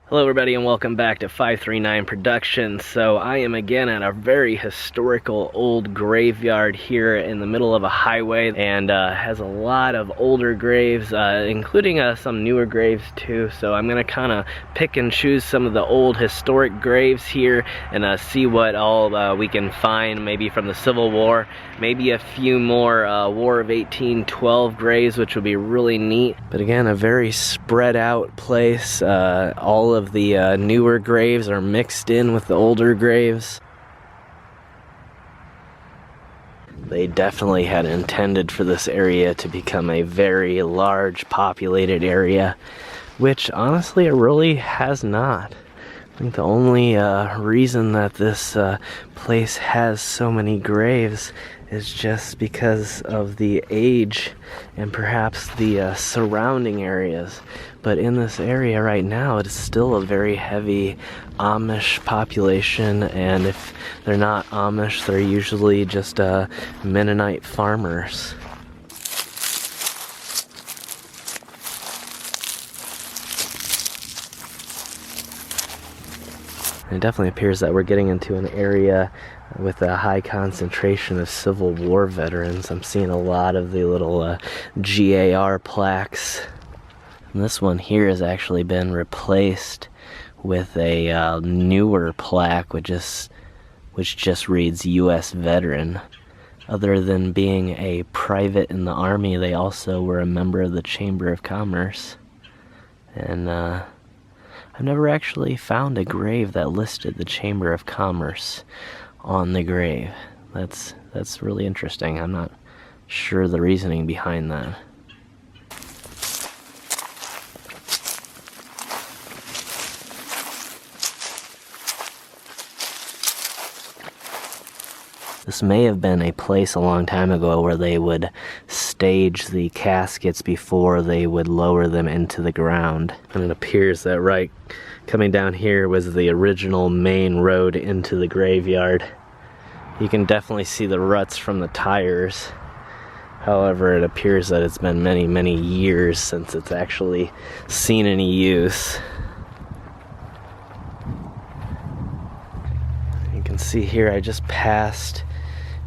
Hello everybody and welcome back to 539 Productions. So I am again at a very historical old graveyard here in the middle of a highway, and has a lot of older graves, including some newer graves too. So I'm gonna kind of pick and choose some of the old historic graves here and see what all we can find, maybe from the Civil War, maybe a few more War of 1812 graves, which would be really neat. But again, a very spread out place. All of the newer graves are mixed in with the older graves. They definitely had intended for this area to become a very large populated area, which honestly it really has not. I think the only reason that this place has so many graves is just because of the age and perhaps the surrounding areas. But in this area right now, it is still a very heavy Amish population, and if they're not Amish, they're usually just Mennonite farmers. It definitely appears that we're getting into an area with a high concentration of Civil War veterans. I'm seeing a lot of the little GAR plaques. And this one here has actually been replaced with a newer plaque which just reads U.S. Veteran. Other than being a private in the Army, they also were a member of the Chamber of Commerce. And I've never actually found a grave that listed the Chamber of Commerce on the grave. That's really interesting. I'm not sure the reasoning behind that. This may have been a place a long time ago where they would stage the caskets before they would lower them into the ground. And it appears that right coming down here was the original main road into the graveyard. You can definitely see the ruts from the tires. However, it appears that it's been many, many years since it's actually seen any use. You can see here I just passed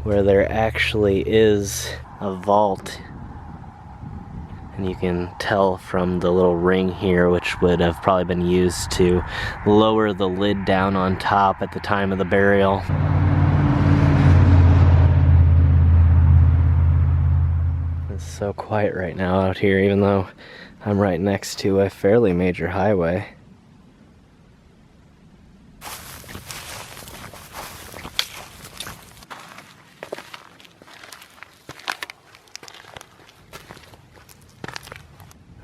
where there actually is a vault, and you can tell from the little ring here, which would have probably been used to lower the lid down on top at the time of the burial. It's so quiet right now out here, even though I'm right next to a fairly major highway.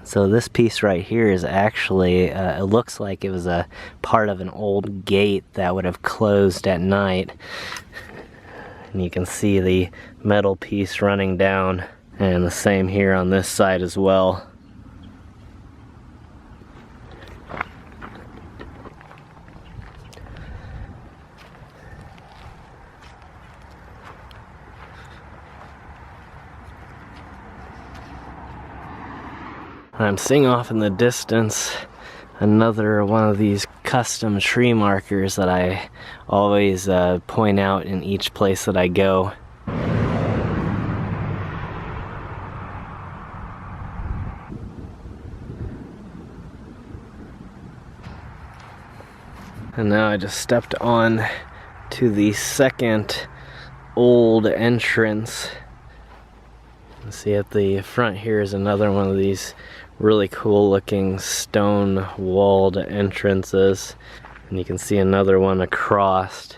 So this piece right here is actually, it looks like it was a part of an old gate that would have closed at night. And you can see the metal piece running down, and the same here on this side as well. I'm seeing off in the distance another one of these custom tree markers that I always point out in each place that I go. And now I just stepped on to the second old entrance. See, at the front here is another one of these really cool looking stone walled entrances, and you can see another one across.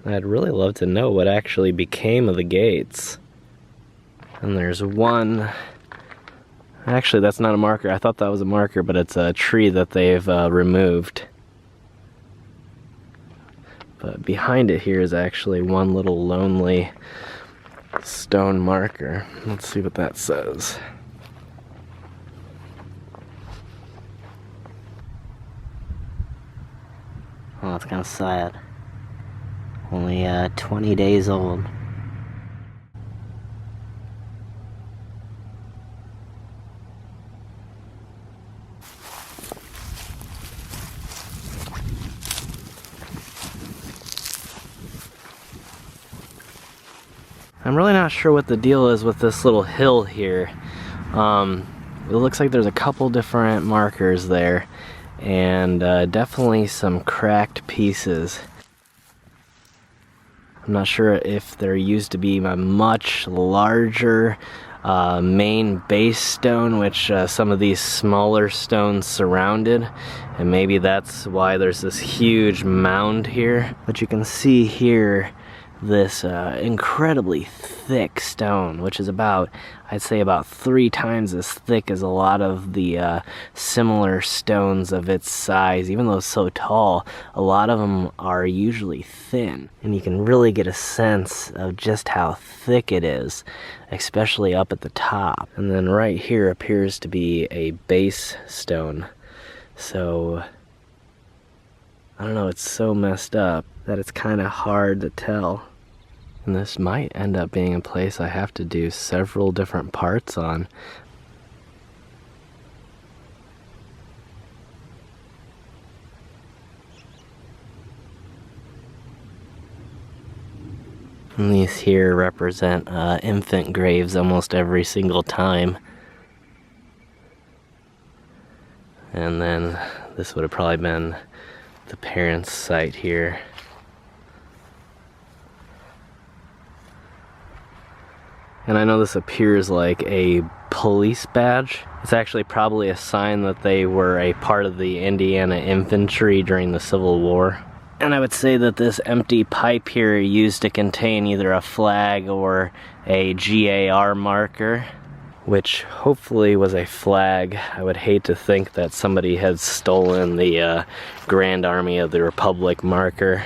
I'd really love to know what actually became of the gates. And there's one, actually that's not a marker, I thought that was a marker, but it's a tree that they've removed. But behind it here is actually one little lonely stone marker. Let's see what that says. Oh, that's kind of sad. Only 20 days old. I'm really not sure what the deal is with this little hill here. It looks like there's a couple different markers there, and definitely some cracked pieces. I'm not sure if there used to be a much larger main base stone, which some of these smaller stones surrounded, and maybe that's why there's this huge mound here. But you can see here this incredibly thick stone, which is about, I'd say about 3 times as thick as a lot of the similar stones of its size. Even though it's so tall, a lot of them are usually thin, and you can really get a sense of just how thick it is, especially up at the top. And then right here appears to be a base stone. So I don't know, it's so messed up that it's kind of hard to tell. And this might end up being a place I have to do several different parts on. And these here represent infant graves almost every single time. And then this would have probably been the parents' site here. And I know this appears like a police badge. It's actually probably a sign that they were a part of the Indiana infantry during the Civil War. And I would say that this empty pipe here used to contain either a flag or a GAR marker, which hopefully was a flag. I would hate to think that somebody had stolen the Grand Army of the Republic marker.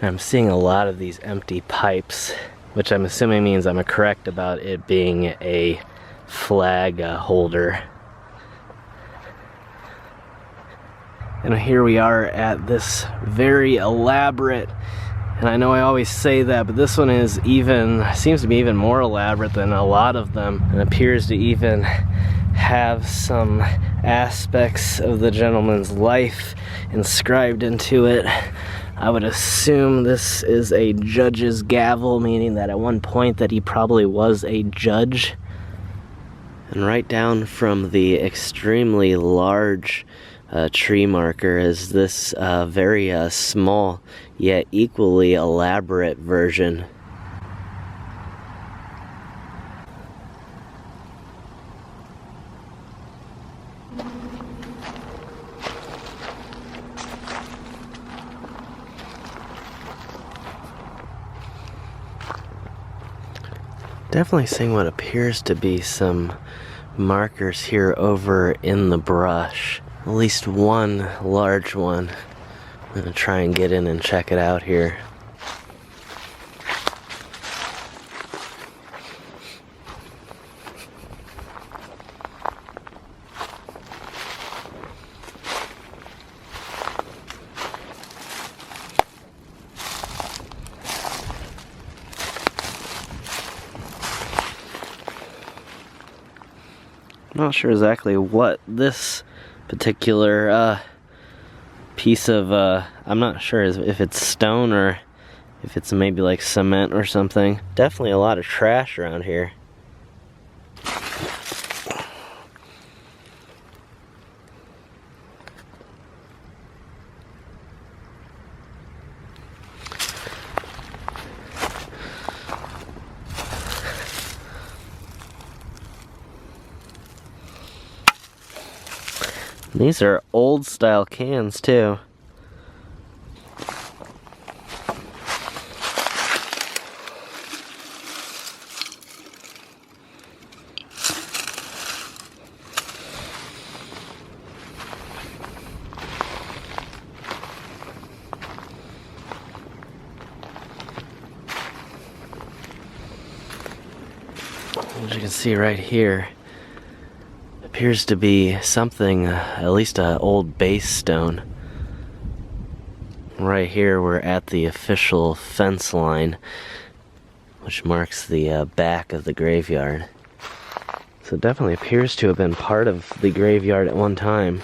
I'm seeing a lot of these empty pipes, which I'm assuming means I'm correct about it being a flag holder. And here we are at this very elaborate, and I know I always say that, but this one is seems to be even more elaborate than a lot of them, and appears to even have some aspects of the gentleman's life inscribed into it. I would assume this is a judge's gavel, meaning that at one point that he probably was a judge. And right down from the extremely large tree marker is this very small yet equally elaborate version. Definitely seeing what appears to be some markers here over in the brush. At least one large one. I'm gonna try and get in and check it out here. I'm not sure exactly what this particular piece of, I'm not sure if it's stone or if it's maybe like cement or something. Definitely a lot of trash around here. These are old style cans too. As you can see right here, appears to be something, at least an old base stone. Right here we're at the official fence line, which marks the back of the graveyard. So it definitely appears to have been part of the graveyard at one time.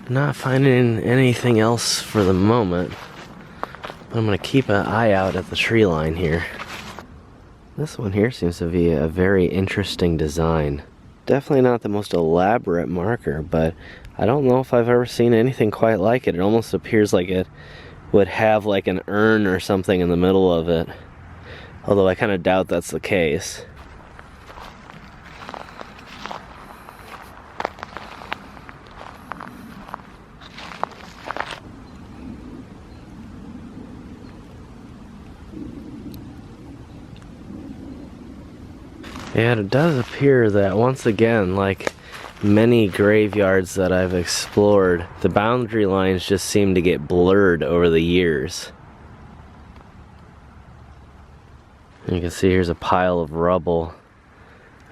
Not finding anything else for the moment, but I'm gonna keep an eye out at the tree line here. This one here seems to be a very interesting design. Definitely not the most elaborate marker, but I don't know if I've ever seen anything quite like it. It almost appears like it would have like an urn or something in the middle of it, although I kind of doubt that's the case. And it does appear that, once again, like many graveyards that I've explored, the boundary lines just seem to get blurred over the years. And you can see here's a pile of rubble.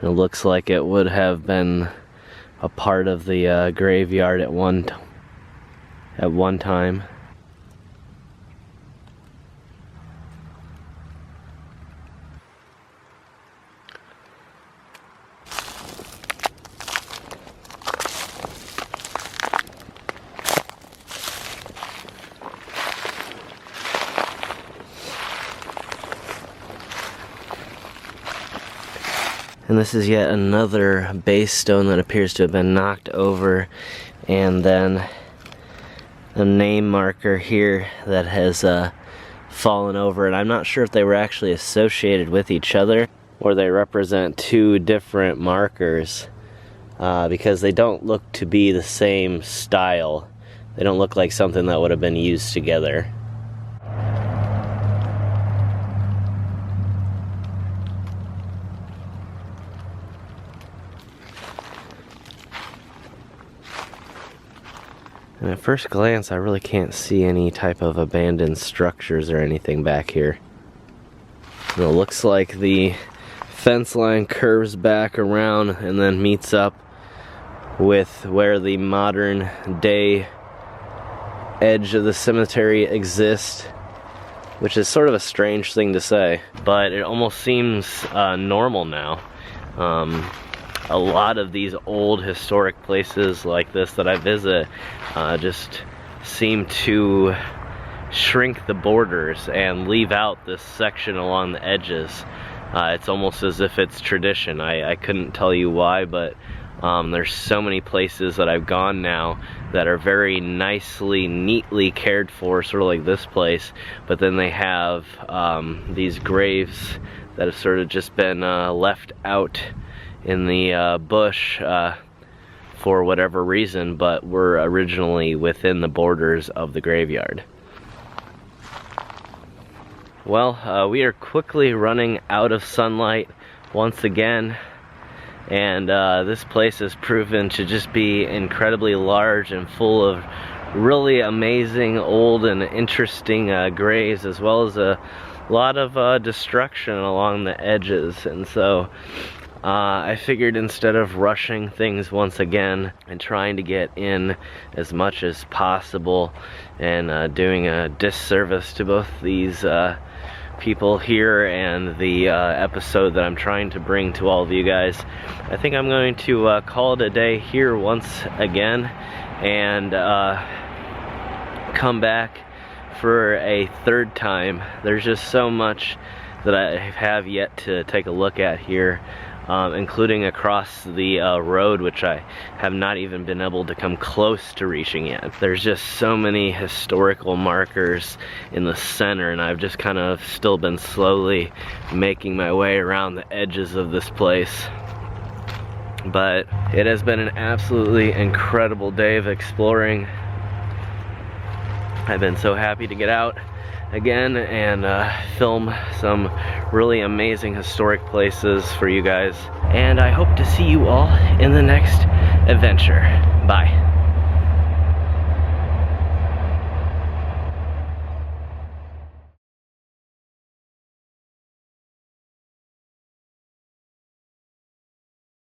It looks like it would have been a part of the graveyard at one time. And this is yet another base stone that appears to have been knocked over, and then a name marker here that has fallen over. And I'm not sure if they were actually associated with each other or they represent two different markers, because they don't look to be the same style. They don't look like something that would have been used together. And at first glance, I really can't see any type of abandoned structures or anything back here. And it looks like the fence line curves back around and then meets up with where the modern day edge of the cemetery exists, which is sort of a strange thing to say, but it almost seems normal now. A lot of these old historic places like this that I visit just seem to shrink the borders and leave out this section along the edges. It's almost as if it's tradition. I couldn't tell you why, but there's so many places that I've gone now that are very nicely, neatly cared for, sort of like this place, but then they have these graves that have sort of just been left out in the bush for whatever reason, but were originally within the borders of the graveyard. Well, we are quickly running out of sunlight once again, and this place has proven to just be incredibly large and full of really amazing old and interesting graves, as well as a lot of destruction along the edges. And so I figured, instead of rushing things once again and trying to get in as much as possible and doing a disservice to both these people here and the episode that I'm trying to bring to all of you guys, I think I'm going to call it a day here once again and come back for a third time. There's just so much that I have yet to take a look at here, including across the road, which I have not even been able to come close to reaching yet. There's just so many historical markers in the center, and I've just kind of still been slowly making my way around the edges of this place. But it has been an absolutely incredible day of exploring. I've been so happy to get out again and film some really amazing historic places for you guys, and I hope to see you all in the next adventure. Bye.